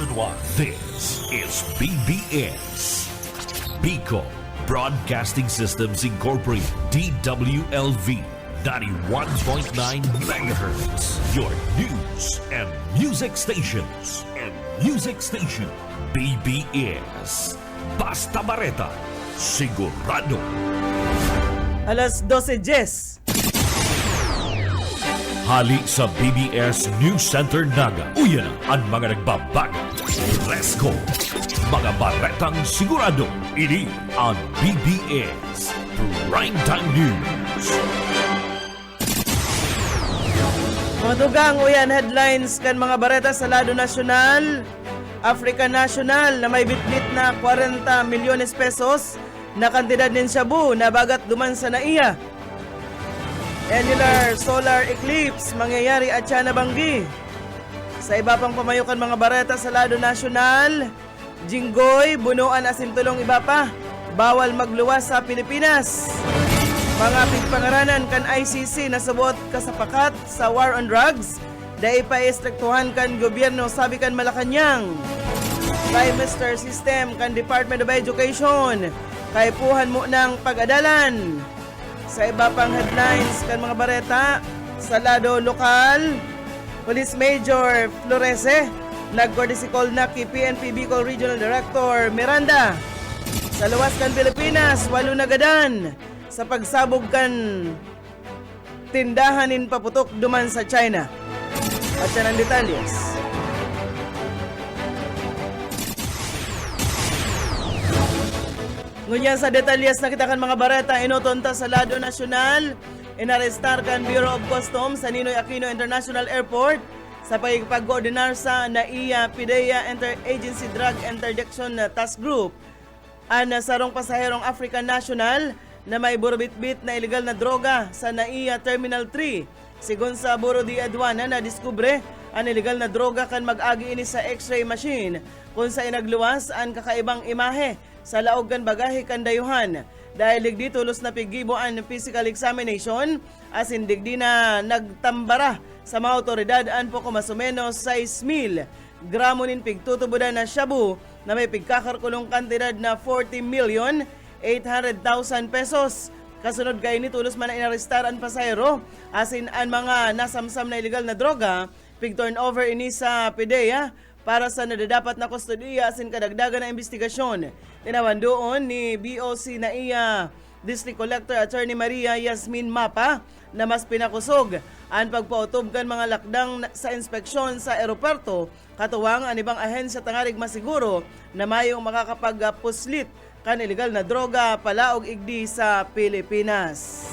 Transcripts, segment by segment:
Nationwide. This is BBS. Bicol Broadcasting Systems Incorporated. DWLV 91.9 megahertz. Your news and music stations. BBS. Basta Bareta. Sigurado. Alas 12:10. Hali sa BBS News Center Naga. Uyan ang mga nagbabago. Let's go! Mga baretang sigurado. Ini ang BBS Primetime News. Mga dugang uyan headlines kan mga bareta sa lado nasyonal, Africa National na may bitbit na 40 milyones pesos na kantidad ng shabu na bagat duman sa naiya. Annular solar eclipse mangyayari at Tiana Banggi. Sa iba pang pamayukan mga bareta sa lado nasyonal, Jinggoy, bunuan asintulong iba pa, bawal magluwas sa Pilipinas. Mga pigpangaranan kan ICC na sabot kasapakat sa war on drugs, dahil pa istriktuhan kan gobyerno sabi kan Malacanang. Trimester system kan Department of Education, kaipuhan mo ng pag-adalan. Sa iba pang headlines kan mga bareta, sa lado lokal, Police Major Florese, nag-courtesy-call na kay PNP Bicol Regional Director Miranda. Sa luwas kan Pilipinas, 8 nagadan sa pagsabog kan tindahanin paputok duman sa China. At yan ang detalyes. Ngunyan sa detalyes nakita kan mga bareta, inutunta sa lado nasyonal, inarestar kan Bureau of Customs sa Ninoy Aquino International Airport sa pagkoordinar sa NAIA PIDEA Interagency Drug Interdiction Task Group. Ang sarong pasaherong African National na may burobitbit na ilegal na droga sa NAIA Terminal 3. Sigon sa Bureau de Aduana na diskubre ang ilegal na droga kan mag-agi ini sa x-ray machine kung sa inagluwas ang kakaibang imahe sa laog kan bagahe kan dayuhan. Dahil digdi tulos na pigibo ang physical examination as indigdi na nagtambara sa mga otoridad an po kumasumeno 6,000 gramo nin pigtutubudan na shabu na may pigkakarkulong kantidad na 40,800,000 pesos. Kasunod kay ni tulos man na inarestar ang pasahero asin ang mga nasamsam na illegal na droga pig turnover ini sa PIDEA para sa nadadapat na kustodiya asin kadagdagan na investigasyon. Tinawan doon ni BOC NAIA District Collector Attorney Maria Yasmin Mapa na mas pinakusog ang pagpautob kan mga lakdang sa inspeksyon sa aeroporto katuwang ang ibang ahensya tangarig masiguro na mayong makakapagpuslit kan illegal na droga palaog igdi sa Pilipinas.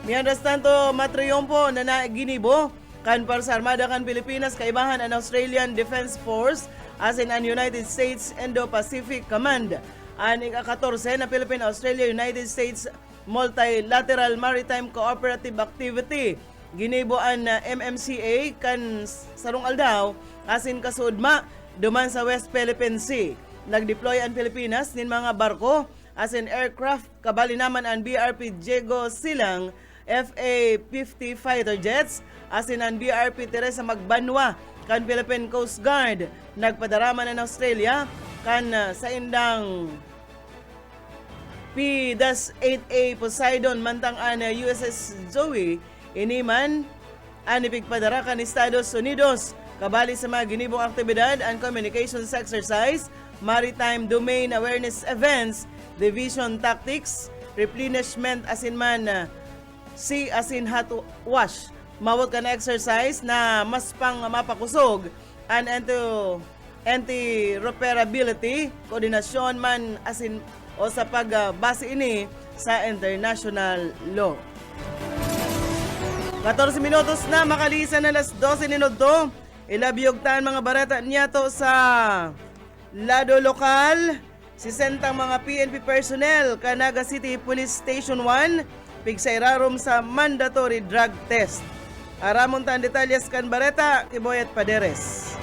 Mientras tanto, matriyompo na naginibo kan Parsa Armada kan Pilipinas kaibahan ang Australian Defense Force as in ang United States Indo-Pacific Command. Ang ika-14 na Philippine-Australia-United States Multilateral Maritime Cooperative Activity. Ginibo ang MMCA kan sarong aldaw asin kasudma duman sa West Philippine Sea. Nag-deploy ang Pilipinas nin mga barko as in aircraft kabali naman ang BRP Diego Silang FA-50 fighter jets as in ang BRP Teresa Magbanwa kan Philippine Coast Guard. Nagpadaraman ng Australia kan sa indang P-8A Poseidon mantang an USS Zoe iniman anipigpadara kan Estados Unidos kabali sa mga ginibong aktibidad and communications exercise, maritime domain awareness events, division tactics, replenishment asin man sea asin hot wash. Mawag ka na exercise na mas pang mapakusog and anti-repairability, koordinasyon man asin o sa pagbase ini sa international law. 14 minutos na makalisan na alas 12 minuto. Ilabiyogtan mga barata niyato sa lado lokal. 60 mga PNP personnel Canaga City Police Station 1 pigsairarom sa mandatory drug test. Aramon tan detalyas kan bareta Kiboyet Paderes.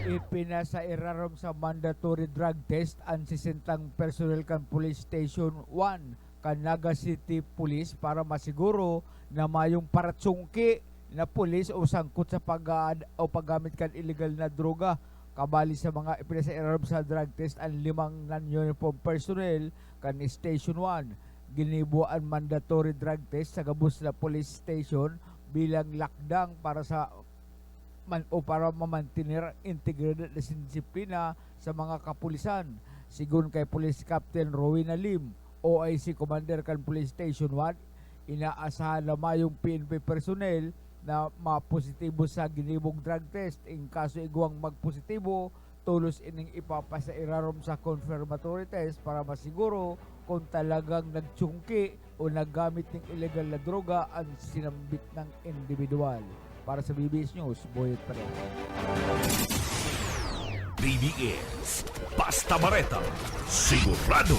Ipinasairarom sa mandatory drug test ang 60 personnel kan Police Station 1 kan Naga City Police para masiguro na mayong paratsungki na pulis o sangkot sa paggamit kan illegal na droga. Kabali sa mga ipinasa-irarom sa drug test ang 5 non-uniform personnel kan Station 1. Ginibuan mandatory drug test sa gabos na police station bilang lakdang para para mamantinir integridad na disiplina sa mga kapulisan. Sigun kay Police Captain Rowena Lim, OIC Commander kan Police Station 1, inaasahan na mayong PNP personnel na mapositibo sa ginibong drug test. In kaso igwang magpositibo, tulos ining ipapasa irarom sa confirmatory test para masiguro kung talagang nagtsungki o naggamit ng illegal na droga ang sinambit ng individual. Para sa BBS News, Boyet pa rin. BBS Basta Bareta, sigurado.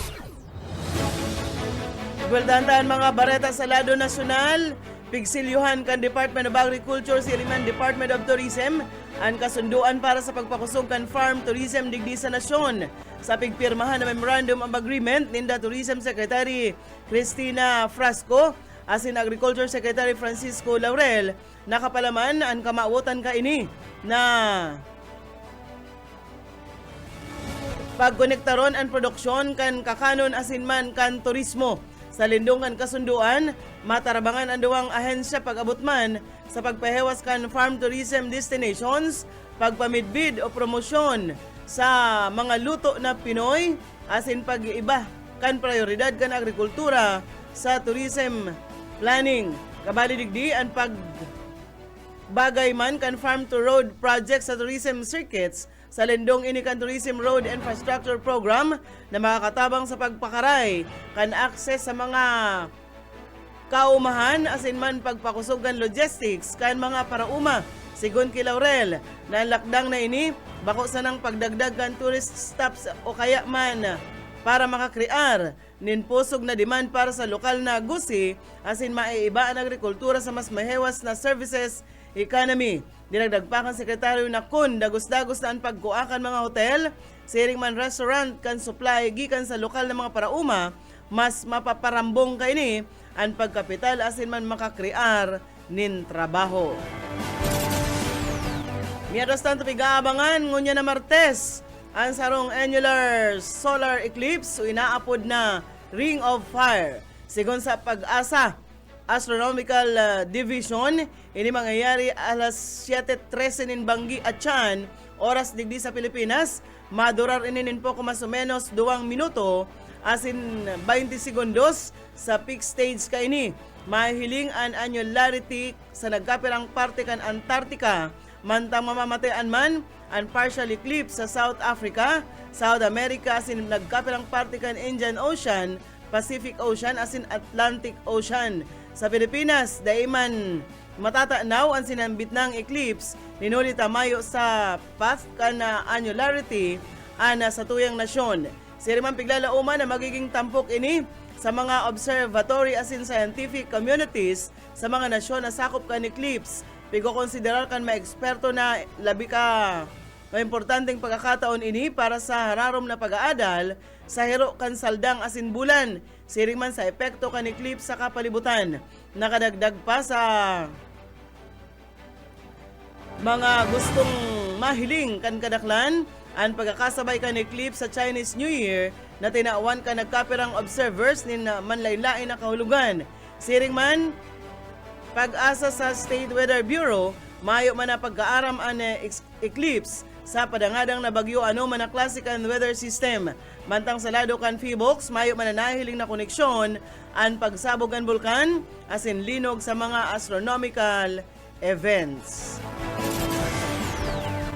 Igwaldahan mga bareta sa lado nasyonal, pigsilyuhan kan Department of Agriculture, Siliman Department of Tourism, ang kasunduan para sa pagpakusog kan farm tourism digdi sa nasyon. Sa pigpirmahan na Memorandum of Agreement ninda Tourism Secretary Cristina Frasco asin Agriculture Secretary Francisco Laurel, nakapalaman ang kamautan kaini na pagkonektaron ang produksyon kan kakanon asin man kan turismo. Sa lindungan kasunduan, matarabangan ang duwang ahensya pag-abot man sa pagpahewas kan farm tourism destinations, pagpamidbid o promosyon sa mga luto na Pinoy, asin pag-iiba kan prioridad kan agrikultura sa tourism planning. Kabali digdi ang pagbagay man kan farm to road project sa tourism circuits sa lindong inikan Tourism Road Infrastructure Program na makakatabang sa pagpakaray kan access sa mga kaumahan asin man pagpakusugan logistics kan mga parauma. Sigon kay Laurel, na lakdang na ini bako sa nang pagdagdag kan tourist stops o kaya man para makakrear nin pusog na demand para sa lokal na gusi asin maiiba ang agrikultura sa mas mahewas na services economy. Dinagdag pa kan sekretaryo na kun dagos-dagos na ang pagkuakan mga hotel, siring man restaurant kan supply gikan sa lokal na mga parauma, mas mapaparambong kaini ang pagkapital asin man makakrear nin trabaho. Mientras tanto pigaabangan ngunya na Martes ang sarong annular solar eclipse o inaapod na Ring of Fire. Sigon sa Pag-asa Astronomical Division, ini mangyayari alas 7:13 nin Banggi at Chan, oras digdi sa Pilipinas. Madurar inin po mas o menos 2 minuto asin 20 segundos sa peak stage kaini. Mahiling an annularity sa nagkapirang parte kan Antarctica, mantang mamamatayan man ang partial eclipse sa South Africa, South America asin nagkapirang parte kan Indian Ocean, Pacific Ocean asin Atlantic Ocean. Sa Pilipinas, daiman matatanaw ang sinambit ng eclipse ninuli tamayo sa path kana annularity ana sa tuyang nasyon. Siriman piglalauman na magiging tampok ini sa mga observatory asin scientific communities sa mga nasyon na sakop kan eclipse. Pigo konsiderar kan maeksperto na labi ka maimportanteng pagkakataon ini para sa hararom na pag-aadal sa hero kan saldang asin bulan. Siring man sa epekto kan eclipse sa kapalibutan. Nakadagdag pa sa mga gustong mahiling kan kadaklan ang pagkakasabay kan eclipse sa Chinese New Year na tinaawan kan nagkapirang observers nin manlaylain na kahulugan. Siring man Pag-asa sa State Weather Bureau, mayo man na pagkaaram ang eclipse sa padangadang na bagyo ano man na klase kan weather system. Mantang sa lado kan Phoebox, mayo man na nahiling na koneksyon ang pagsabog ang bulkan asin linog sa mga astronomical events.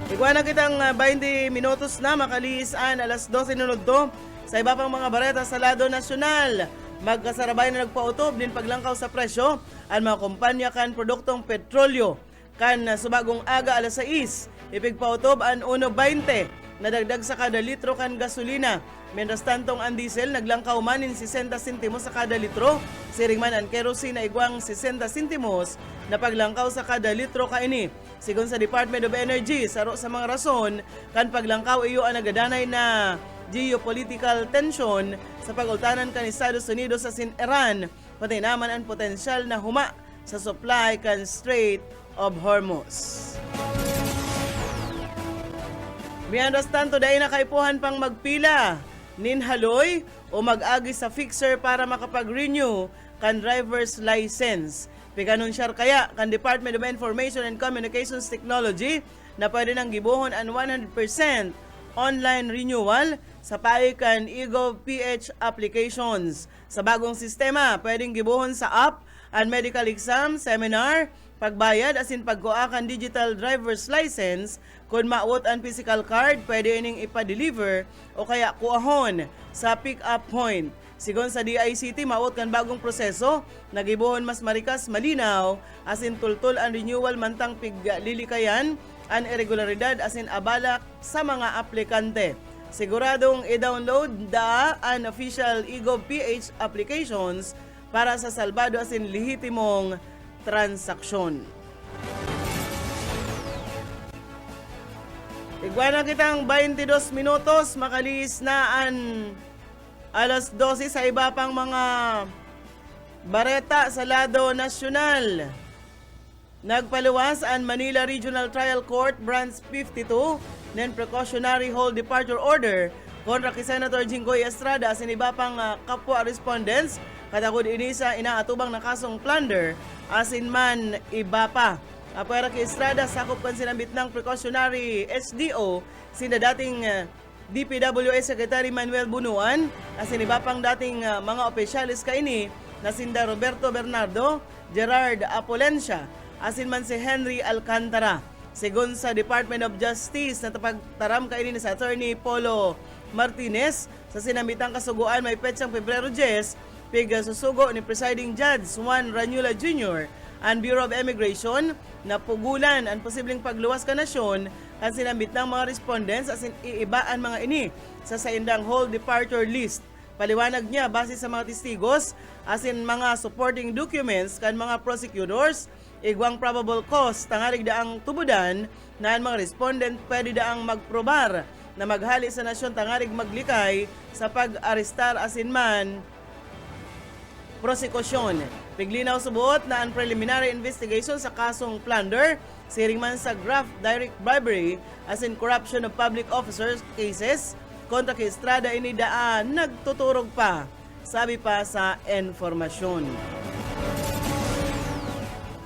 Iguana kitang 20 minutos na makaliisan alas 12 minuto sa iba pang mga bareta sa lado nasyonal. Magkasarabay na nagpautob din paglangkaw sa presyo ang mga kumpanya kan produktong petrolyo kan subagong aga alas 6 ipigpautob ang 1.20 na dagdag sa kada litro kan gasolina. Mientras tantong ang diesel naglangkaw manin 60 sentimos sa kada litro, siring man ang kerosene na igwang 60 sentimos na paglangkaw sa kada litro kaini. Sigon sa Department of Energy, saro sa mga rason kan paglangkaw iyo ang nagadanay na geopolitical tension sa pagultanan kan Estados Unidos sa Iran, pati naman ang potensyal na huma sa supply kan Strait of Hormuz. Mientras tanto, dahil nakaipuhan pang magpila, ninhaloy o mag-agi sa fixer para makapag-renew kan driver's license. Pikanunsyar kaya kan Department of Information and Communications Technology na pwede nang gibuhon ang 100% online renewal sa paikan eGov.ph applications. Sa bagong sistema, pwedeng gibuhon sa app ang medical exam, seminar, pagbayad asin pagkuakan digital driver's license. Kung maawot ang physical card, pwede ining ipa-deliver o kaya kuahon sa pick-up point. Sigon sa DICT, maawot kan bagong proseso, nagibuhon mas marikas, malinaw, asin tultul ang renewal mantang piglilikayan ang irregularidad asin abalak sa mga aplikante. Siguradong i-download ang official eGov.ph applications para sa salbado asin lehitimong transaksyon. Igwana kitang 22 minutos, makalis na ang alas 12 sa iba pang mga bareta sa lado nasyonal. Nagpaluwas ang Manila Regional Trial Court Branch 52 ng precautionary hold departure order kontra kay Senator Jinggoy Estrada sa iba pang kapwa respondents katagod ini sa inaatubang na kasong plunder asin man iba pa. Apwera kay Estrada, sakop kan sinambit ng precautionary SDO sina dating DPWH Secretary Manuel Bunuan asin iba pang dating mga opisyalis kaini na sinda Roberto Bernardo, Gerard Apolencia, asin man si Henry Alcantara. Sigon sa Department of Justice na tapagtaram kaini ni sa Attorney Polo Martinez sa sinambitang kasuguan may petsang Pebrero 10, susugo ni Presiding Judge Juan Ranula Jr. ang Bureau of Immigration na pugulan ang posibleng pagluwas ka nasyon kan sinambit ng mga respondents asin iiba ang mga ini sa saindang hold departure list. Paliwanag niya base sa mga testigos asin mga supporting documents kan mga prosecutors, igwang probable cause tangarig daang tubudan na ang mga respondent pwede daang magprobar na maghali sa nasyon tangarig maglikay sa pag-arestar asin man prosekusyon. Piglinaw subuot na ang preliminary investigation sa kasong plunder, siring man sa graft direct bribery as in corruption of public officers cases kontra kay Estrada inidaan nagtuturog pa, sabi pa sa informasyon.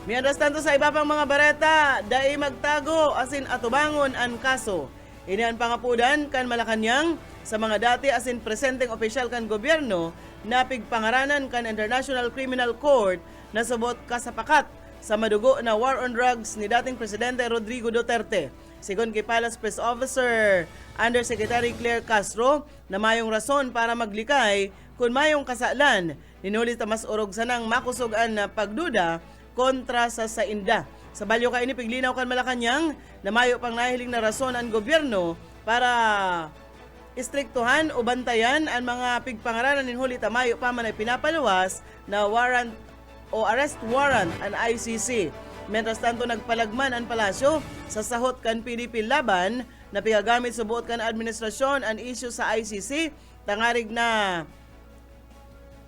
Mientras tanto sa iba pang mga bareta, dai magtago asin atubangon ang kaso. Ini ang pangapudan kan Malacanang sa mga dati asin presenteng opisyal kan gobyerno na pigpangaranan kan International Criminal Court na subot kasapakat sa madugo na war on drugs ni dating Presidente Rodrigo Duterte. Sigon kay Palace Press Officer Undersecretary Claire Castro na mayong rason para maglikay kung mayong kasalan, ninulit na mas urog sanang makusugan na pagduda kontra sa sainda. Sa balyo ka ini piglinaw kan Malacanang na mayo pang nahiling na rason ang gobyerno para istriktuhan o bantayan ang mga pigpangaranan ni Huli Tamayo pa man ay pinapaluwas na warrant o arrest warrant ang ICC. Mientras tanto nagpalagman ang palasyo sa sahot kan PDP laban na pigagamit subuot kan administrasyon ang issue sa ICC tangarig na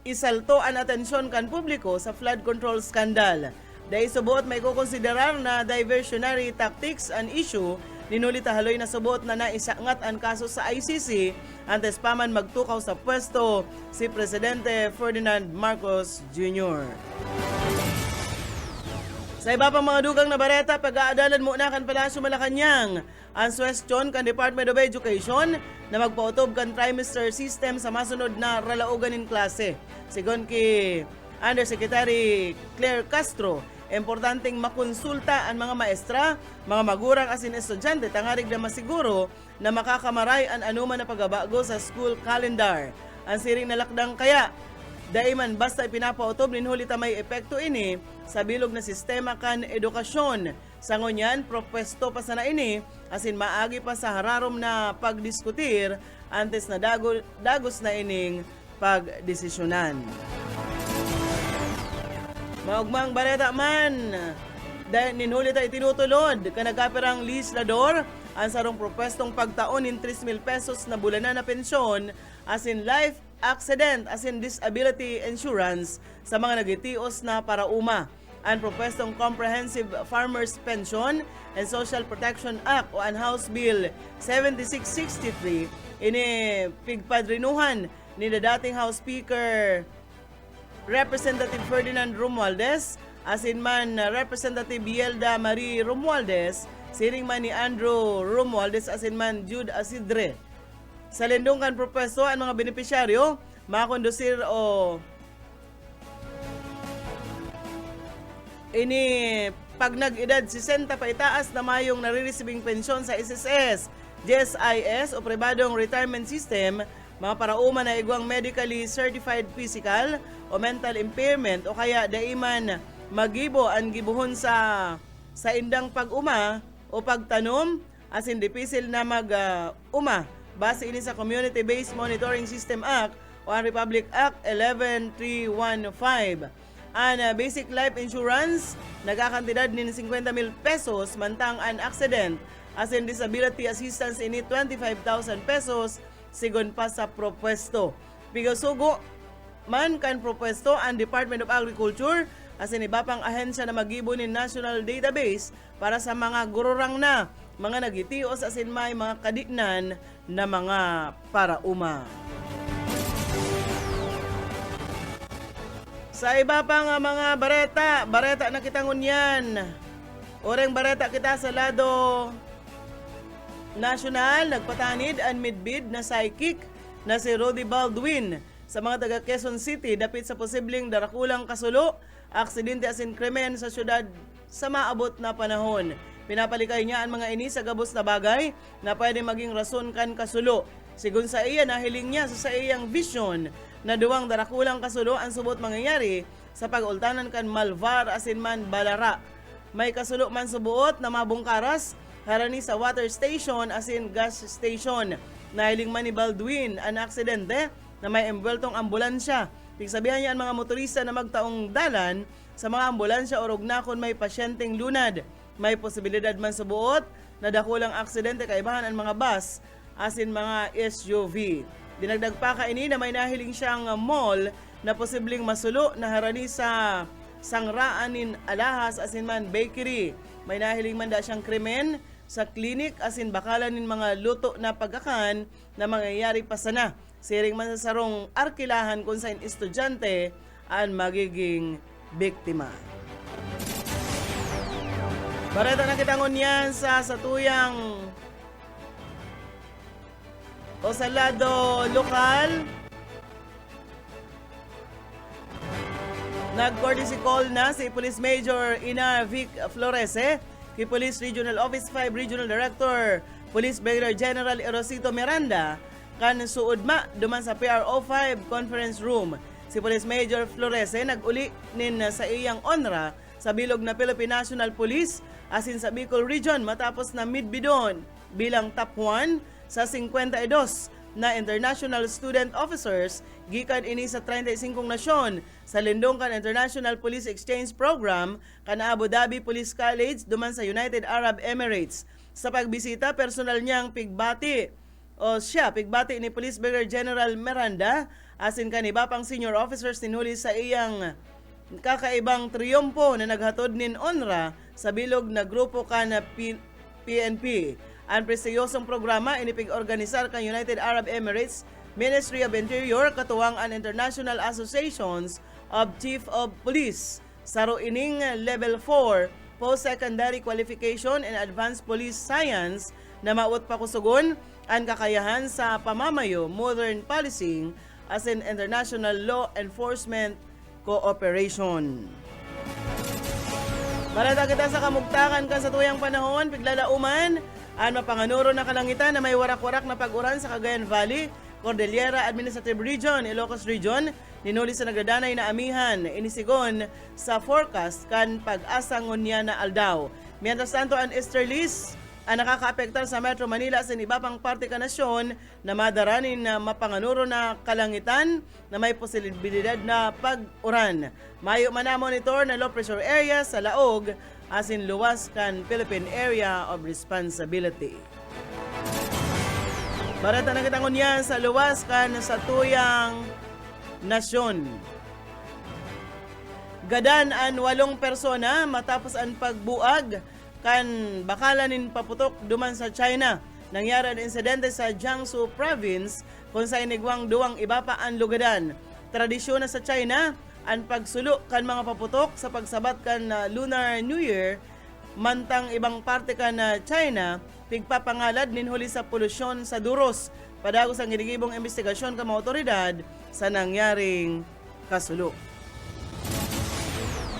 isalto ang atensyon kan publiko sa flood control scandal. Dahil subuot may kukonsiderar na diversionary tactics ang issue, ninulit haloy na subuot na naisangat ang kaso sa ICC antes pa man magtukaw sa pwesto si Presidente Ferdinand Marcos Jr. Sa iba pang mga dugang na bareta, pag-aadalan muna kan Palasyo Malacanang ang suwestyon kan Department of Education na magpautob kan trimester system sa masunod na ralaugan in klase. Sigon ki Undersecretary Claire Castro, importanteng makonsulta ang mga maestra, mga magurang asin estudyante tangarig na masiguro na makakamaray ang anuman na pagbabago sa school calendar. Ang siring na lakdang kaya, daiman basta ipinapautob ninhuli may epekto ini sa bilog na sistema kan edukasyon. Sa ngunyan, propwesto pa sana ini asin maagi pa sa hararom na pagdiskutir antes na dagos na ining pagdesisyonan. Maugmang bareta man, dahil ninhuli tayo tinutulod, kanagkapirang legislador, ang sarong propestong pagtaon in 3,000 pesos na bulanan na pensyon as in life accident as in disability insurance sa mga nagitios na parauma. ang propestong Comprehensive Farmers Pension and Social Protection Act o ang House Bill 7663 ini pigpadrinuhan ni dating House Speaker Representative Ferdinand Romualdez asin man Representative Yelda Marie Romualdez, siring man ni Andrew Romualdez asin man Jude Asidre. Sa lindungkan propeso ang mga benepisyaryo makondusir o ini pag nag-edad 60 pa itaas na mayong nare-receiving pensyon sa SSS, GSIS o pribadong retirement system, mga parauma na igwang medically certified physical o mental impairment o kaya daiman magibo ang gibuhon sa indang pag-uma o pagtanom asin dipisil na mag-uma base ini sa Community-Based Monitoring System Act o ang Republic Act 11315. Ang basic life insurance nagkakantidad ni 50,000 pesos mantang an accident as in disability assistance ini 25,000 pesos sigon pa sa propuesto. Pigasugo man kan propuesto ang Department of Agriculture as in iba pang ahensya na magibo ni National Database para sa mga gururang na mga nagitios as in may mga kadiknan na mga parauma. Sa iba pang mga bareta na kitangon yan. Oreng bareta kita sa lado national, nagpatanid ang midbid na psychic na si Rudy Baldwin sa mga taga Quezon City dapit sa posibleng darakulang kasulo, aksidente asin krimen sa syudad sa maabot na panahon. Pinapalikay niya ang mga ini sa gabos na bagay na pwede maging rason kan kasulo. Sigun sa iya, nahiling niya sa iyang vision na duwang darakulang kasulo ang subot mangyayari sa pag-ultanan kan Malvar asin man Balara. May kasulo man subuot na mabungkaras harani sa water station asin gas station. Nahiling man ni Baldwin ang aksidente na may embweltong ambulansya. Tigsabihan niya ang mga motorista na magtaong dalan sa mga ambulansya o rugnakon may pasyenteng lunad. May posibilidad man subuot na dakulang aksidente kaibahan ang mga bus asin mga SUV. Dinagdag pa kaini na may nahiling siyang mall na posibleng masulo na harani sa sangraanin alahas asin man bakery. May nahiling man da siyang krimen sa klinik asin bakalan nin mga luto na pagakan na mangyayari pa sana. Siring man sa sarong arkilahan kung sa estudyante ang magiging biktima. Bareta na kitangon yan sa tuyang o sa lado lokal. Nag-courtesy call na si Police Major Ina Vic Florese, kay Police Regional Office 5 Regional Director Police Brigadier General Erosito Miranda kan suudma duman sa PRO 5 Conference Room. Si Police Major Florese nag-uli nin sa iyang onra sa bilog na Philippine National Police asin sa Bicol Region matapos na midbidon bilang top 1 sa 52 na international student officers gikan ini sa 35 nasyon sa Lindongkan International Police Exchange Program kana Abu Dhabi Police College duman sa United Arab Emirates. Sa pagbisita, personal niyang pigbati ni Police Brigadier General Miranda asin kaniba pang senior officers tinuli sa iyang kakaibang triyompo na naghatod nin onra sa bilog na grupo kana PNP. Ang prestiyosong programa inipig-organisar kan United Arab Emirates, Ministry of Interior, katuwang ang International Associations of Chief of Police. Saro ining Level 4, Post-Secondary Qualification and Advanced Police Science na maut pakusugon ang kakayahan sa pamamayo, modern policing, as in international law enforcement cooperation. Balata kita sa kamugtakan kan sa tuyang panahon, piglalauman, ang mapanganuro na kalangitan na may warak-warak na pag-uran sa Cagayan Valley, Cordillera Administrative Region, Ilocos Region, ninuli sa nagdadanay na amihan, inisigon sa forecast kan pag-asa ngunya na aldaw. Mientras tanto, ang easterlies ang nakakaapektar sa Metro Manila sa iba pang parte ka nasyon na madaranin na mapanganuro na kalangitan na may posibilidad na pag-uran. Mayo man na monitor na low pressure area sa Laog asin luwas kan Philippine Area of Responsibility. Barata na kitangon yan sa luwas kan sa tuyang nasyon. gadan an 8 persona matapos ang pagbuag kan bakalanin paputok duman sa China. Nangyari ang insidente sa Jiangsu province kung sa inigwang duwang iba pa ang lugadan. Tradisyon na sa China ang pagsulo kan mga paputok sa pagsabat kan Lunar New Year, mantang ibang parte kan China pigpapangalad ninhuli sa polusyon sa duros. Padagos ang ginigibong investigasyon ka mga otoridad sa nangyaring kasulo.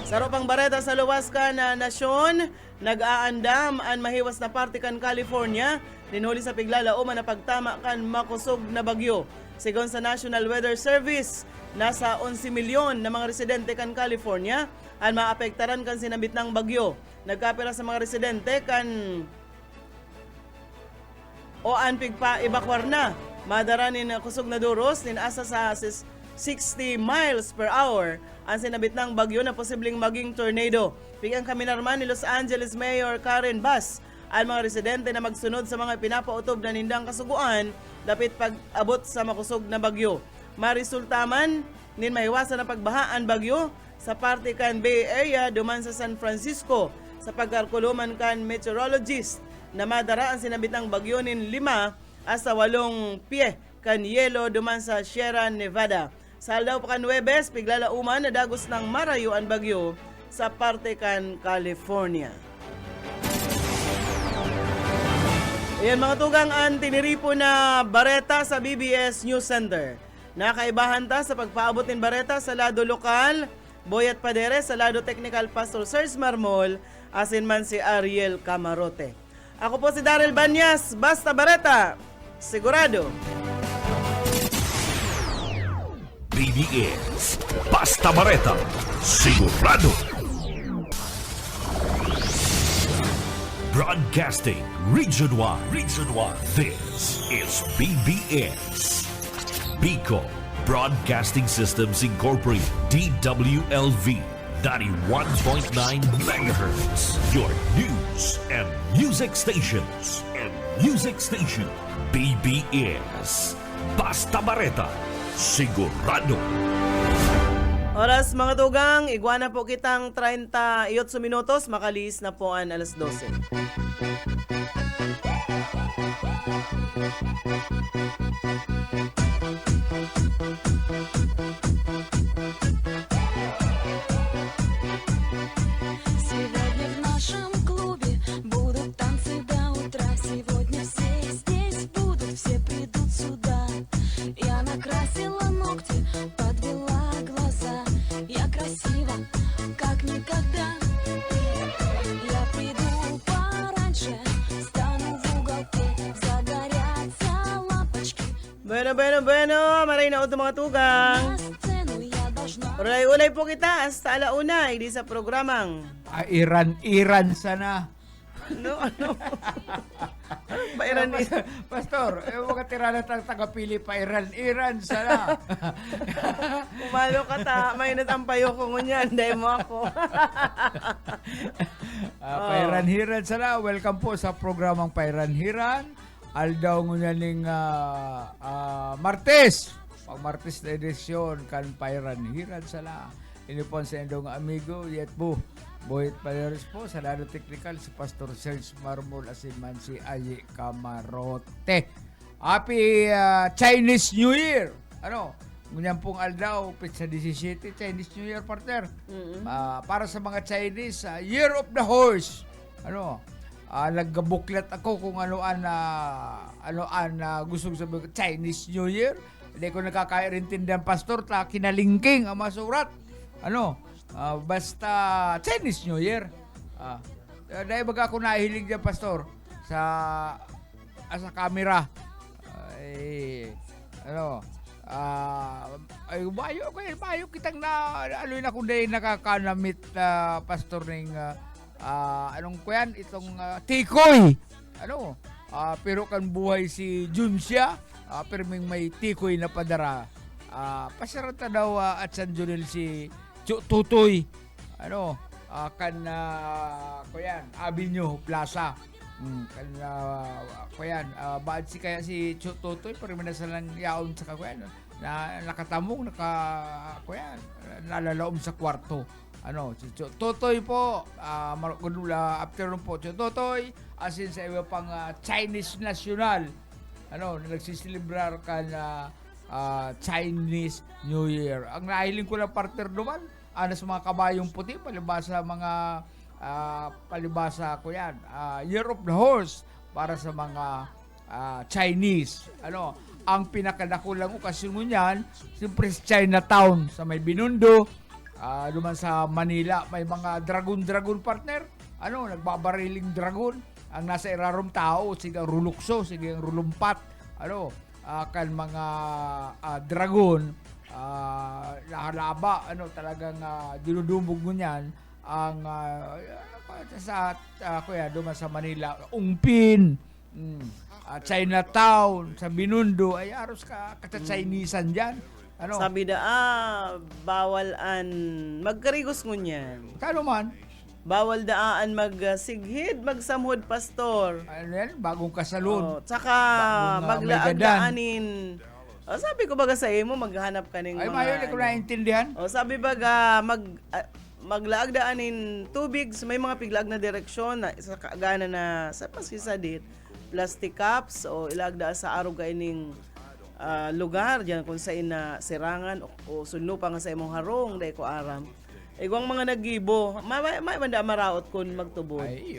Sa ropang bareta sa luwas ka na nasyon, nag-aandam ang mahiwas na parte kan California, ninhuli sa piglalauman na pagtama kan makusog na bagyo. Sigon sa National Weather Service, nasa 11 milyon na mga residente kan California ang maapektaran kan sinabit ng bagyo. Nagkapira sa mga residente kan o an pigpa-evacuar na. Madaranin na kusog na duros, ninasa sa 60 miles per hour ang sinabit ng bagyo na posibleng maging tornado. Pigang kaminarman ni Los Angeles Mayor Karen Bass ang mga residente na magsunod sa mga pinapautob na nindang kasuguan dapit pag-abot sa makusog na bagyo. Marisultaman, nin mahiwasan na pagbahaan bagyo sa parte kan Bay Area duman sa San Francisco. Sa pagkalkuluman kan meteorologist na madara ang sinabit ng bagyo nin 5 hasta 8 pie kan yelo duman sa Sierra Nevada. Sa aldaw pa kan Huwebes, piglalauman na dagos ng marayo ang bagyo sa parte kan California. Ayan mga tugang, ang tiniripo na bareta sa BBS News Center. Nakaibahan ta sa pagpaabot ng bareta sa lado lokal, Boyat Padere, sa lado technical Pastor Serge Marmol, asin man si Ariel Camarote. Ako po si Daryl Banyas, basta bareta, sigurado. BBS Basta Bareta, sigurado. Broadcasting Region 1. This is BBS. Bicol Broadcasting Systems Incorporated, DWLV, 91.9 megahertz. Your news and music stations. BBS Basta Bareta, sigurado. Oras mga tugang, iguana po kitang 38 minutos, makalis na po ang alas 12. Сегодня в нашем клубе будут танцы до утра. Сегодня все здесь будут, все придут сюда. Я накрасила ногти, подвела глаза. Я красива, как никогда. Я приду пораньше, стану в уголке. Загорятся лампочки. Bueno, maray na ito mga tugang. На сцену я должна. Ulay-ulay po kita hasta alauna, hindi sa programang. Iran sana. Ano? Pairan Pastor, mga tirana tang tagapili pa Iran sana. Umalo ka ta, may natampayo ko ngunyan, dahil mo ako. Pairan-hiran sana. Welcome po sa programang Pairan-hiran. Aldaw ngunyan ning Martes. Pag Martes na edisyon kan Pairan-hiran sana. Ini po sa indong amigo, yet po. Boyet Paleres po, sa lado technical, si Pastor Serge Marmol, asin man si Aye Camarote. Happy Chinese New Year! Ano? Ngunyan pong aldaw, pizza 17, Chinese New Year, partner. Para sa mga Chinese, Year of the Horse. Ano? Nagbuklet ako kung ano gusto sabihin ko, Chinese New Year. Hindi ko nakakairintindihan, Pastor, kinalingking ang masurat. Ano? Basta Chinese New Year. Dahil baga ako nahilig dyan, Pastor, sa camera. Bayo kitang aloy na kung dahil nakakanamit, Pastor, ng anong ko yan, itong tikoy. Pero kan buhay si Junsia, pero may tikoy na padara. Pasarata daw at San Junil si Tutoy, Avenue Plaza. Baad si kaya si Tutoy, pero minasalang yaon sa kakuyan, na nakatamong, nalalaom sa kwarto. Totoy po, afternoon po, Totoy, asin sa iba pang Chinese national, nagsisilibrar ka na Chinese New Year. Ang nahiling ko ng partner naman, sa mga kabayong puti, palibasa ko yan, Year of the Horse, para sa mga Chinese. Ang pinakadakulang okasyon mo niyan, siyempre sa Chinatown, sa may Binondo, duman sa Manila, may mga dragon partner, nagbabariling dragon, ang nasa irarom tao, sigang rulukso, sigang rulumpat, kan mga dragon, lahalaba, talagang dinudumog mo niyan, ang duman sa Manila, Ungpin, Chinatown, sa Binondo, ay aros ka Chinese-an dyan. Sabi da, bawal an magkarigos ngunyan. Kano man? Bawal daan magsighid, magsamhod pastor. Yan, bagong kasalon. Tsaka Bagong, maglaag may gadan. daanin. Sabi ko baga sa imo, maghanap ka ng Ay, mga... mayo, di ko naintindihan. sabi baga, maglaag daanin tubig, may mga piglaag na direksyon na sa kagana na sa pasisadit, plastic cups o ilag daan sa araw kaining lugar diyan kung sa ina sirangan o sunno pa nga sa imong harong dai ko aram. Igwang mga nagibo, may manda maraot kun magtubod. Ay,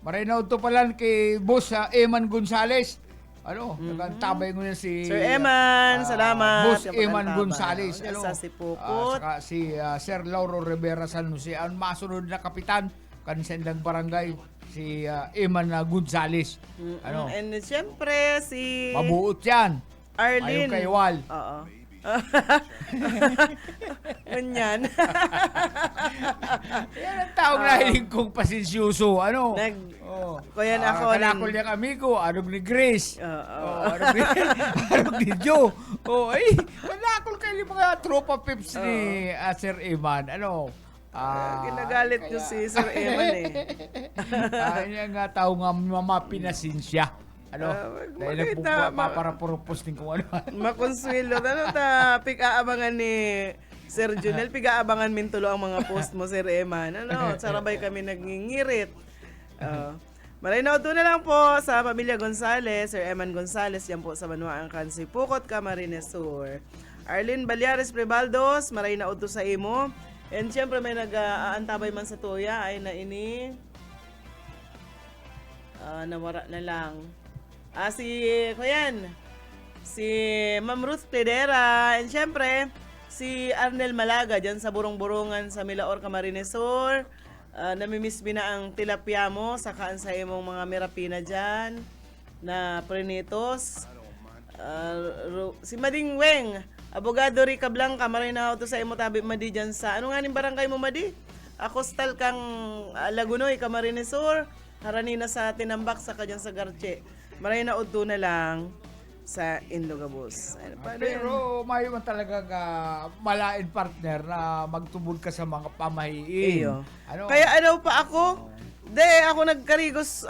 marinaw to pala kay Boss Eman Gonzales. Nagtabay ko na si Sir Eman, salamat. Boss Yung Eman pagkantaba. Gonzales. Sa Sipupot. Saka si Sir Lauro Rivera San Jose. Ang masunod na kapitan kanisendang barangay, si Eman Gonzales. And siyempre si Mabuot yan. Arlene. Ayaw kay Wal. Oo. Ganyan. Yan ang taong nahiling kong pasensyoso. Kuya na ako. Kanakol niyang amigo, anong ni Grace. Oo. Anong ni Joe. Kanakol kayo yung mga tropa pips ni Sir Eman. Ginagalit nyo si Sir Eman Yan nga tao nga mamapinasinsya. Dahil nagpaparapurupos din kung ano. Makonsuelo. Pig-aabangan ni Sir Junel, pig-aabangan mintulo ang mga post mo, Sir Eman. Sarabay kami nagngingirit. Marinaw doon na lang po sa pamilya Gonzales, Sir Eman Gonzales, yan po sa Manuang Kansi Pukot, Camarines Sur. Arlene Balyares Prebaldos, marinaw to sa imo. And syempre may nag-aantabay man sa tuya, ay na ini. Nawara na lang. Si Ma'am Ruth Pledera, and syempre, si Arnel Malaga, dyan sa burong-burungan sa Milaor, Camarines Sur. Namimiss na ang tilapia mo, sakaan sa imong mga mirapina dyan, na prenitos. Si Mading Weng, Abogado Rica Blanca, marinaw to sa imo tabi Madi dyan sa, ano nga ning barangay mo Madi? Akostal kang Lagunoy, Camarines Sur, haranina sa Tinambak, sa kadyan sa Garche. Marinaw to na lang sa Indogabos. Pero may man talaga malain partner na magtubod ka sa mga pamahiin. Kaya pa ako? Ako nagkarigos,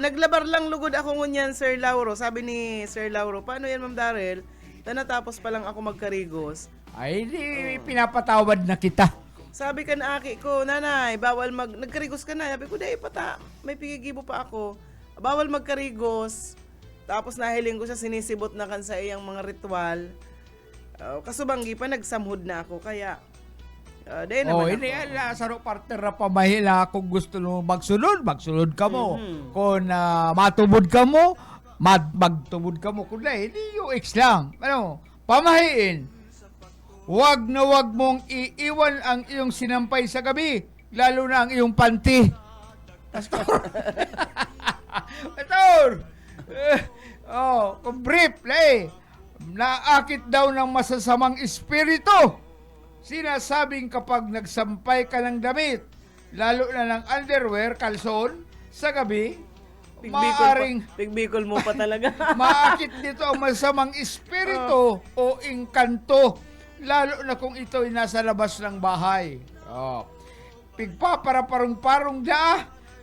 naglabar lang lugod ako ngunyan, Sir Lauro. Sabi ni Sir Lauro, paano yan, Ma'am Darrell? Natapos pa lang ako magkarigos. Ay, di pinapatawad na kita. Sabi ka na aki ko, nanay, bawal nagkarigos ka na. Sabi ko, may pigigibo pa ako. Bawal magkarigos. Tapos nahiling ko siya, sinisibot na kan sa iyang mga ritual. Kasubanggi pa, nagsamhod na ako. Kaya, dahil naman hindi saro partner na pamahila kung gusto mo magsunod ka mo. Kung matubod ka mo, magtubod ka mo. Kung hindi, UX lang. Pamahiin. Huwag na huwag mong iiwan ang iyong sinampay sa gabi, lalo na ang iyong panty. Pastor! Kung brief, naakit daw ng masasamang espiritu. Sinasabing kapag nagsampay ka ng damit, lalo na ng underwear, kalson, sa gabi, Pigbikol mo pa talaga. maakit dito ang masamang espiritu o engkanto, lalo na kung ito'y nasa labas ng bahay. Pigpaparaparong-parong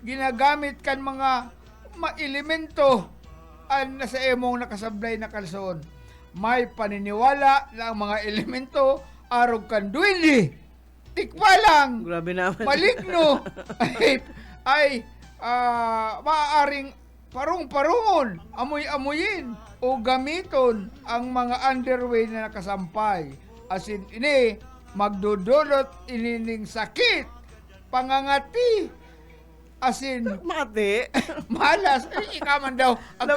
ginagamit kan mga elemento ang nasa emong nakasablay na kalson. May paniniwala na ang mga elemento arog kan duwili tikbalang, Grabe naman. maligno, ay maaaring parung-parungon, amoy-amoyin, o gamiton ang mga underway na nakasampay. Asin ini, magdudulot inining sakit, pangangati, asin Mati. malas, ay ikaman daw ang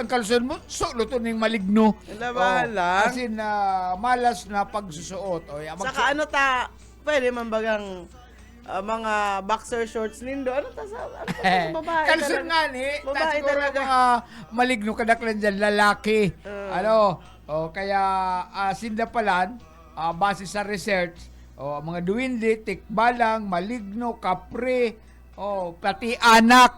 kalson mo luto ning maligno. Labahan lang. Asin malas na pagsusuot. O Saka ano pwede man bagang mga boxer shorts nindo. Ano sa babae? kalson talaga. nga ni, Babae siguro talaga. mga maligno kadaklan dyan, lalaki. Kaya sindapalan, base sa research, mga duwindi, tikbalang, maligno, kapre, pati anak,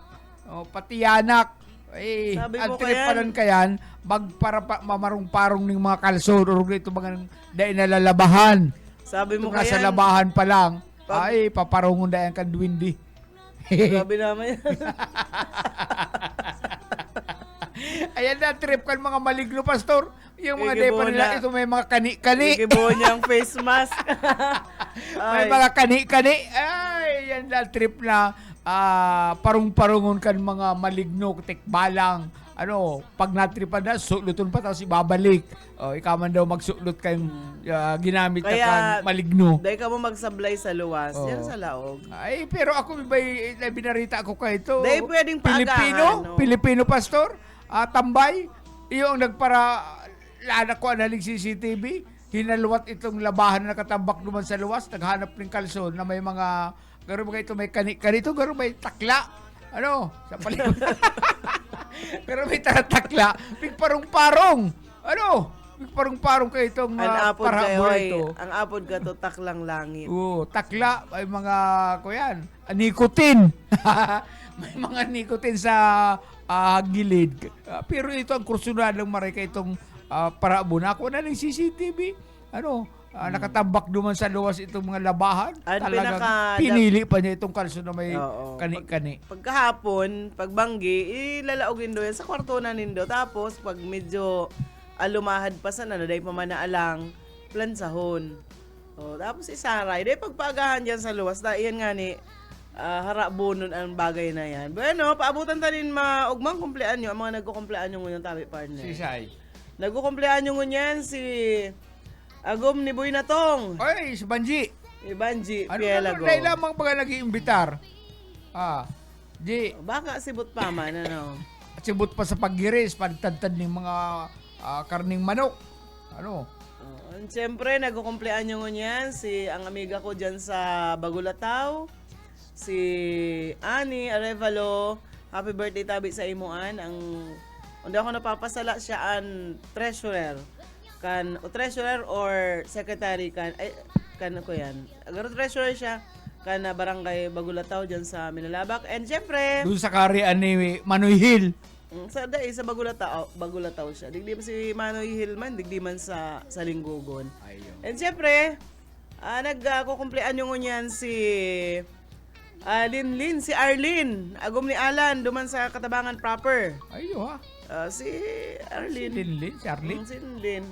Sabi mo ang tripalan kayan. kayan, mamarong-parong ng mga kalson, o ito mga dahil nalalabahan. Sabi mo Ito nga sa kaya. labahan pa lang, Pag- ay, paparungon dahil ka duwindi. Grabe naman yan. Ayan na, trip kan mga maligno, pastor. Yung mga Igibo depa nila, na. ito may mga kani-kani. Igibo niya ang face mask. May Ay. mga kani-kani. Ay, yan na, trip na parung-parungon kan mga maligno, tikbalang. Pag natripan na, suluton pa tapos ibabalik. Ikaw man daw magsulot kayong ginamit na Kaya, kan maligno. Dahil ka mo magsablay sa luwas, yan sa laog. Ay, pero ako may binarita ako kay ito. Dahil pwedeng paagahan, no? Pilipino pastor, tambay, yung lana ko analing CCTV, hinaluwat itong labahan na nakatambak naman sa luwas, naghanap ng kalson na may mga, garo ba ito may kanito, garo may takla, sa palibot. Garo may takla, parong-parong, parong-parong kayo itong Ang apod kayo, parabol ito. ang apod ka to, taklang langit. Takla, may mga, nikotin. May mga nikotin sa gilid. Pero ito ang kursunadong maray kay itong parabon. Ako na ng CCTV. Nakatambak duman sa luwas itong mga labahan. Ang Talagang pinili pa niya itong kalso na may Oo. kani-kani. Pagkahapon, pagbanggi, ilalaogin do yan sa kwarto na nindo. Tapos, pag medyo alumahad pa sa dahil pa man naalang, plansahon. Tapos isaray. Dahil pagpaagahan dyan sa luwas, iyan nga ni, harabonon ang bagay na yan. Bueno, paabutan ta rin maugmang kumplean nyo. Ang mga nagkukumplean nyo ngunyan, tabi partner. Sisay. Nagkukumplean nyo ngunyan si Agom ni Boy Natong. Oy, si Banji. Banji, Ano Pielago. dahil lamang baga nag-iimbitar? Di, Baka sibot pa man, ano? at sibot pa sa paggiris, pagtadtad ng mga karning manok. Siyempre, nagkukumplean nyo ngunyan si ang amiga ko dyan sa Bagulataw, si Ani Arevalo. Happy birthday tabi sa imuan. Hindi ako napapasala siya ang treasurer. Treasurer or secretary kan ako yan. Agaro treasurer siya kan barangay Bagulataw dyan sa Minalabak. And siyempre, Doon sa karian ni Manoy Hill. sa Bagulataw siya. Digdi man si Manoy Hillman, digdi man sa Linggugon. And siyempre, nagkukumplean yung ngunyan si Linlin, si Arlene. Agom ni Alan, duman sa Katabangan proper. Si Arlene. Si Linlin, si Arlene. Si Linlin.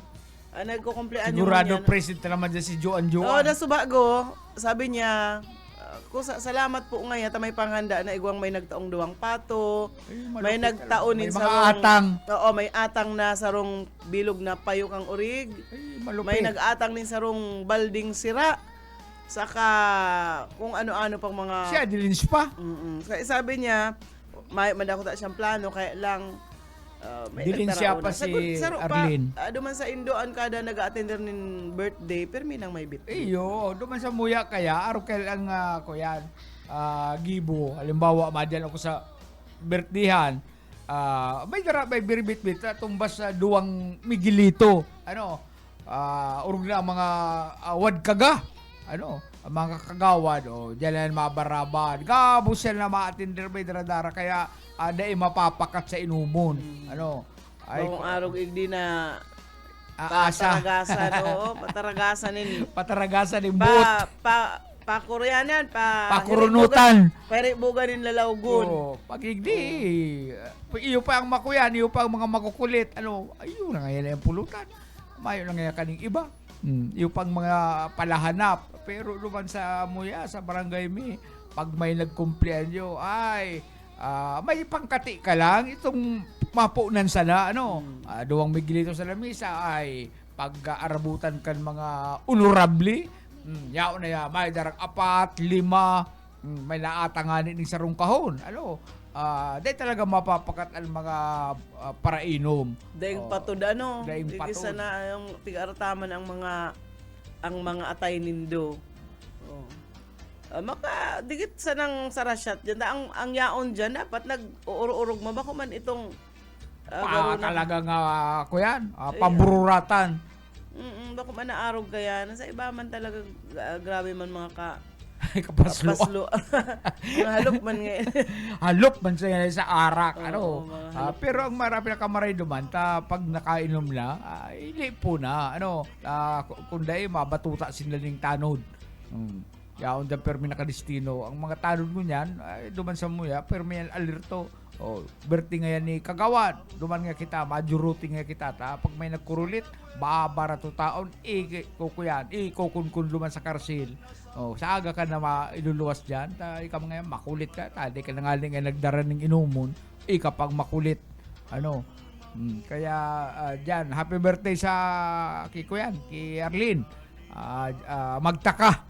Nagkukumplean yung Sigurado ngunyan. present na naman dyan si Joan. Nasubago, sabi niya, salamat po ngayon, may panghanda na igwang may nagtaong duwang pato, may nagtaonin May sa mga atang. Oo, may atang na sarong bilog na payok ang urig. Ay, malupit. May nag-atang din sarong balding sira. Saka kung ano-ano pang mga... Siya, dilins pa. Kaya sabi niya, may madako ta siyang plano, kaya lang may Dilin siya pa si Arlene. Duman sa Indoan kada nag-attender nin birthday, permi nang may bit. Iyo, duman sa muya kaya, araw kaya ang kuyan, gibo. Halimbawa, madyan ako sa birthdayan. May birbit-bit, tumbas sa duwang migilito. Urog na ang mga wadkaga. Ang mga kagawad, dyan na mabaraban. Gabo sila na ma-attender may daradara, kaya dahil mapapakat sa inumon. Kung araw igdi na Aasa. pataragasan, pataragasan nin. Pataragasan ng buot. Pakuryan yan, Pakurunutan. Paribugan nin lalawgon. Pag hindi, iyo pa ang makuyan, iyo pa ang mga makukulit. Ayun na ngayon ang pulutan. Mayo na ngayon kaning iba. Yung pang mga palahanap. Pero luman sa muya, sa barangay mi, pag may nagkumpleanyo, ay, may pangkati ka lang, itong mapunan sana, ano, duwang migilito sa lamisa, ay, pag-arabutan kan mga honorabli, yaon na ya, may darang 4, 5, may naatanganin ng sarong kahon, ano, dahil talaga mapapakat ang mga parainom. Daing Oh, patud ano. daing Di patud. sana yung tigarataman ang mga atay nindo. Oh. Maka digit sa nang sarasyat diyan. Ang yaon diyan dapat nag-uurog mo ba man itong garo na. Talaga nga ko yan, pabururatan. Bako man naarog kaya sa iba man talaga grabe man mga Kapaslo. paslo. Mga halok man ngayon. Halop man sa arak. Oo, mga halop. Pero ang marami na kamaray duman, pag nakainom na, hindi po na. Kundi mabatuta sila ng tanod. Yaon da permi nakadestino. Ang mga tanod mo niyan, duman sa muya, permi yan alerto. Berti nga yan ni Kagawan. Duman nga kita, majuruti nga kita. Pag may nagkurulit, babara to taon, kukuyan, kukunkun duman sa karsil. Sa aga ka na iluluwas dyan, ikaw mga yan, makulit ka, di ka na nga nagdara ng inumon, kapag makulit. Kaya dyan, happy birthday sa Kuyan, kay Arlene. Magtaka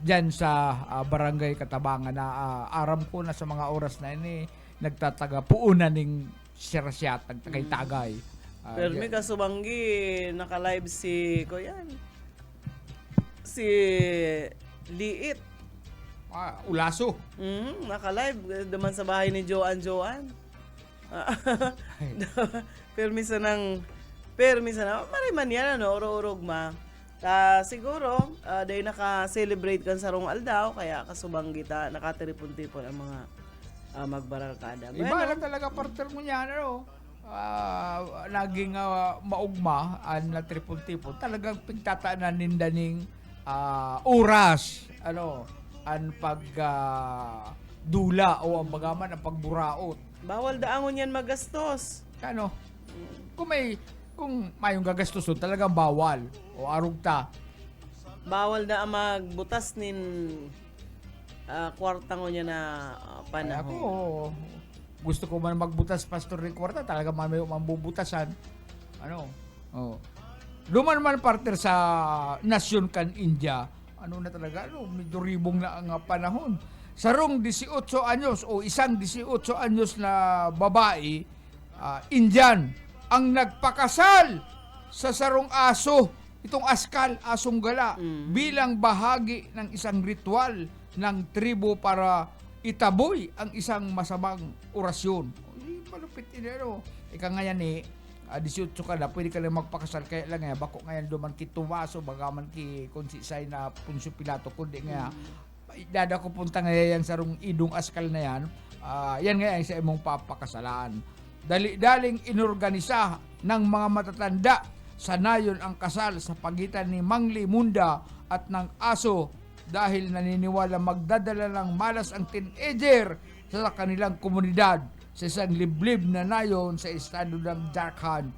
dyan sa Barangay Katabangan na aram ko na sa mga oras na ini nagtataga puunan ng sirasyat, nagtagay-tagay. Pero may kasubanggi, naka-live si Kuyan. Si Liit. Ulaso. Naka-live. Duman sa bahay ni Joan. Permisa ng mariman yan, ano, uro-urog ma. Siguro, dahil naka-celebrate kan sa rong aldaw, kaya kasubang kita, nakatiripon-tipon ang mga magbararkada. Iba lang talaga partner mo yan, naging maugma, na tripon-tipon. Talagang pagtataanan nindaning oras, ang dula o ang bagaman ang pagburaot. Bawal daangon yan magastos. Kung mayong gagastos talagang bawal o arugta. Bawal na magbutas nin kwartang niya na panahon. Ako, gusto ko man magbutas pastor ng kwarta, talaga may mambubutasan. Duman man partner sa nasyon kan India, na talaga, medyo ribong na ang panahon. Sarong 18 anyos o isang 18 anyos na babae, Indian, ang nagpakasal sa sarong aso, itong askal, asong gala, bilang bahagi ng isang ritual ng tribo para itaboy ang isang masamang orasyon. Malupit ina, ika ngayon 18 ka na, pwede ka lang magpakasal, kaya lang nga, bako ngayon duman ki Tumaso, bagaman ki konsisay na Punsyo Pilato, kundi nga, dada ko punta ngayon sarong idong askal na yan, yan ngayon sa imong papakasalaan. Dali-daling inorganisa ng mga matatanda sa nayon ang kasal sa pagitan ni Mangli Munda at ng aso dahil naniniwala magdadala ng malas ang teenager sa kanilang komunidad sa isang liblib na nayon sa estado ng Jharkhand.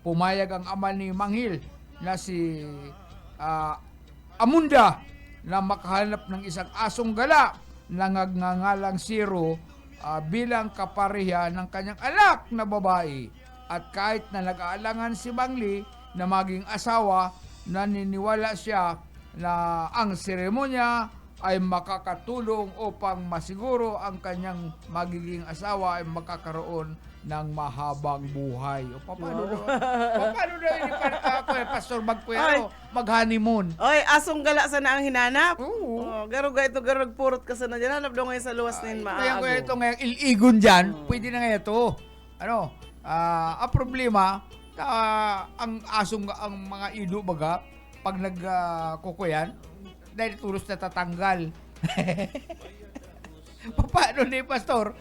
Pumayag ang ama ni Manghil na si Amunda na makahanap ng isang asong gala na nagngangalang Siro bilang kapareha ng kanyang anak na babae. At kahit na nag-aalangan si Mangli na maging asawa, naniniwala siya na ang seremonya ay makakatulong upang masiguro ang kanyang magiging asawa ay makakaroon ng mahabang buhay. O paano na Pastor Magpuero, mag-honeymoon? Oy, asong gala sana ang hinanap. Oo. Garo purot ka sana dyan. Hanap daw ngayon sa luwas nin maago. Kaya ito ngayon, iligon dyan, pwede na ngayon ito. Ang problema, ang asong, ang mga ido baga, pag nagkukuyan, dahil tulos na tatanggal. Paano ni Pastor?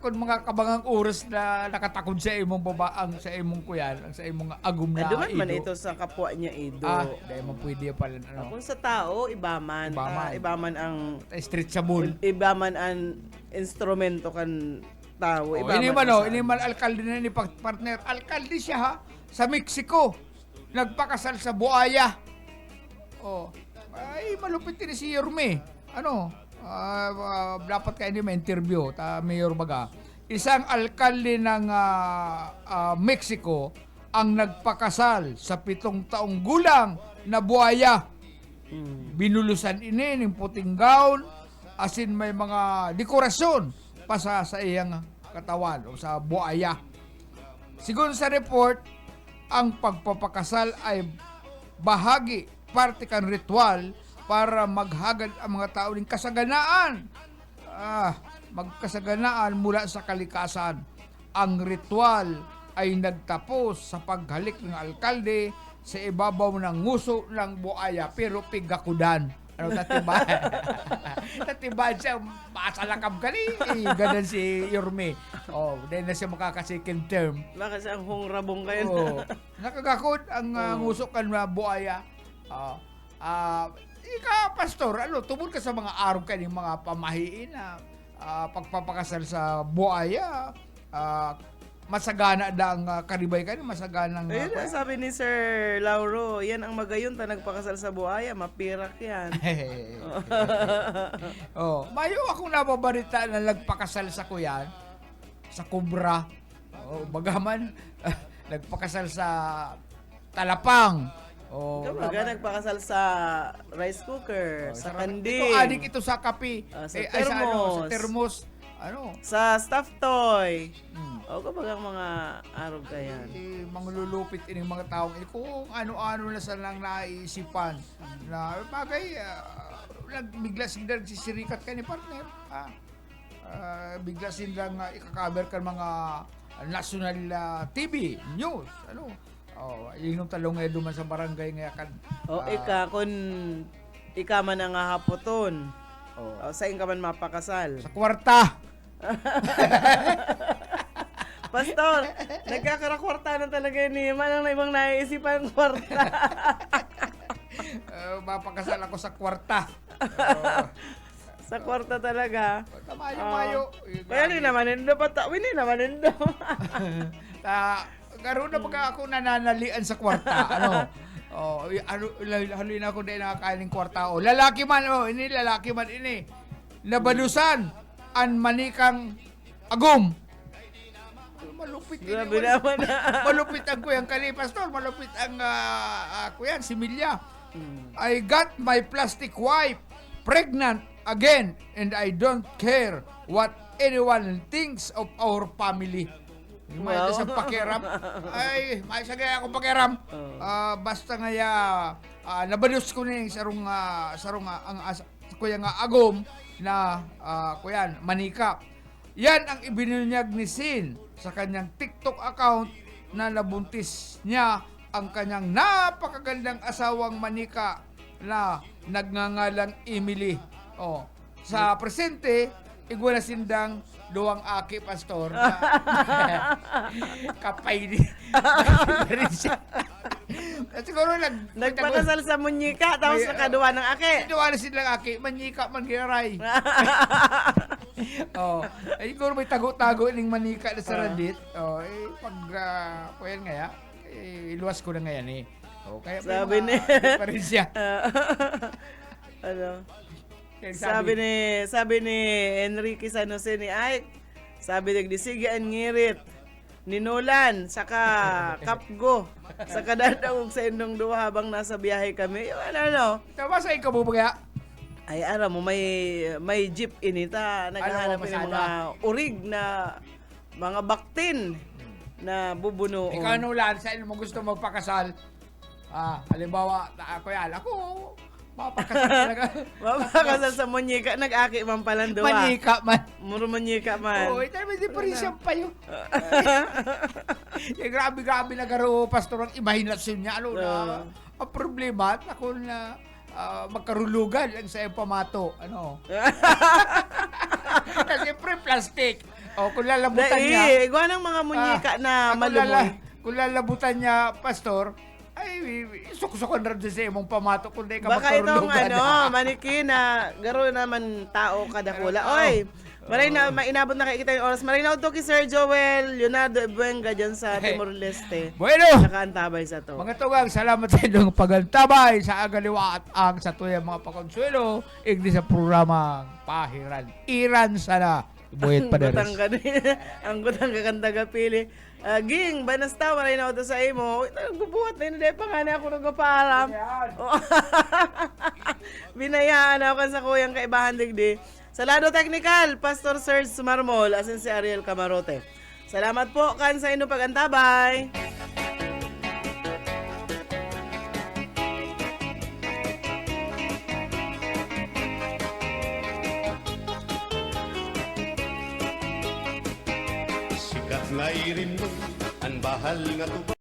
Kung mga kabangang oras na nakatakod sa imong babaang, sa imong kuyan, sa imong agum na Duman ido. man ito sa kapwa niya ido. Dahil mo pwede pala. Kung sa tao, ibaman. Ibaman ang Stretchable. ibaman ang instrumento kan tao. Ini man alkalde na ni partner. Alkalde siya ha, sa Mexico. nagpakasal sa buaya. Oh, ay malupit din si Yorme. Ano? Dapat kayo hindi ma-interview, Mayor Baga. Isang alkalde ng Mexico ang nagpakasal sa 7 taong gulang na buaya. Binulusan ini ng puting gown, asin may mga dekorasyon pa sa iyang katawan o sa buaya. Sigon sa report, ang pagpapakasal ay bahagi, parte kan ritual para maghagad ang mga tao ng kasaganaan. Magkasaganaan mula sa kalikasan. Ang ritual ay nagtapos sa paghalik ng alkalde sa ibabaw ng nguso ng buaya pero pigakudan. Ano tatibay? Tatibay siya, masalakam ka ni. Ganun si Yorme. Oh, dahil na siya makaka-second term. Baka siyang hungrabong kayo. Oh, nakagakod ang nguso kan na buaya. Ika, pastor, tubod ka sa mga araw ka ng mga pamahiin na pagpapakasal sa buaya, masagana ang karibay ka, masaganang... Ayun ang sabi ni Sir Lauro, yan ang magayon ta nagpakasal sa buhaya, mapirak yan. Mayo akong nababarita na nagpakasal sa kuyan, sa kubra. Bagaman, nagpakasal sa talapang. Kapag nagpakasal sa rice cooker, sa kandi. Ito, adik ito sa kape. Sa Sa thermos. thermos. Sa stuffed toy. Kapag ang mga araw ka yan. Manglulupit ini mga taong kung ano-ano na sa lang naisipan na bagay bigla silang sisirikat ka ni partner. Bigla silang ikakaber ka mga national TV news. Yung talong nga duman sa barangay nga kan. Kung ika man ang hapoton. Saan ka man mapakasal? Sa kwarta. Pastor, nagkakarakwarta na talaga ni Manang na ibang naiisipan ng kwarta. Mapakasal ako sa kwarta. Sa kwarta talaga. Mayo. Kaya ni naman indo patawin ni naman indo. Karoon na pagka ako nananalian sa kwarta. Halin ako dahil nakakain ng kwarta. Lalaki man, lalaki man ini. Nabalusan ang manikang agum. Malupit ini. Grabe naman Malupit ang kuyang kani, pastor. Malupit ang kuyan, si Milya. I got my plastic wife pregnant again and I don't care what anyone thinks of our family. May sa pakiram. Ay, may sa gaya akong pakiram. Basta ngaya nabalus ko ni sarong kuyang agom na kuyan manika. Yan ang ibinunyag ni Sin sa kanyang TikTok account na nabuntis niya ang kanyang napakagandang asawang manika na nagngangalang Emily. Sa presente, igwa na sindang duwang aki, pastor. Kapay rin siya. Siguro nagpakasal sa munyika tapos nakaduwa ng aki. Duwa na silang aki, manyika man giray. Siguro may tago-tago ng manika na sa Reddit. Pag kuyan nga iluwas ko na ngayon kaya sabi ni pa rin siya. Sabi ni Enrique San Jose ni Ike, sabi nagdisigaan ngirit ni Nolan saka Kapgo saka dadawog sa indong duwa habang nasa biyahe kami. Tama sa ikaw mo ba? Ay mo may jeep inita naghahanap ng mga urig na mga baktin na bubuno. Ikaw Nolan, sa mo gusto magpakasal? Halimbawa, ako mapakasal talaga. Mapakasal sa munyika, nag-aki man palang duwa. Manika man. Muro munyika man. May diferensya pa yun. Grabe na garo, pastor, ang imahinasyon niya. Ang problema, ako na magkarulugan lang sa pamato. Kasi plastic. Kung lalabutan niya. Iguan ng mga munyika na malumoy. Kung lalabutan niya, pastor, ay, suksukon rin sa imong pamato kundi ka baka itong magkarulugan. maniki na garo naman tao kada kula. Oy, Maray na, mainabot na kayo kita yung oras. Maray na ito kay Sir Joel Leonardo Ebuenga dyan sa Timor-Leste. Bueno, Nakaantabay sa to. mga tugang, salamat sa inyong pagantabay sa agaliwa at ang sa tuyang mga pakonsuelo. Igdi sa programang Pahiran. Iran sana. Buhit pa deres. Ang gutang kakanta pili. Ging, banasta, maray na ito sa imo. Nagbubuhat na yun, dahil pa nga na ako nagpaparam. Binayaan ako sa kuyang kaibahan digdi. Sa lado technical, Pastor Serge Marmol, asin si Ariel Camarote. Salamat po kan sa inyong pagantabay. Sikat nga irin mo, ang bahal nga tuba.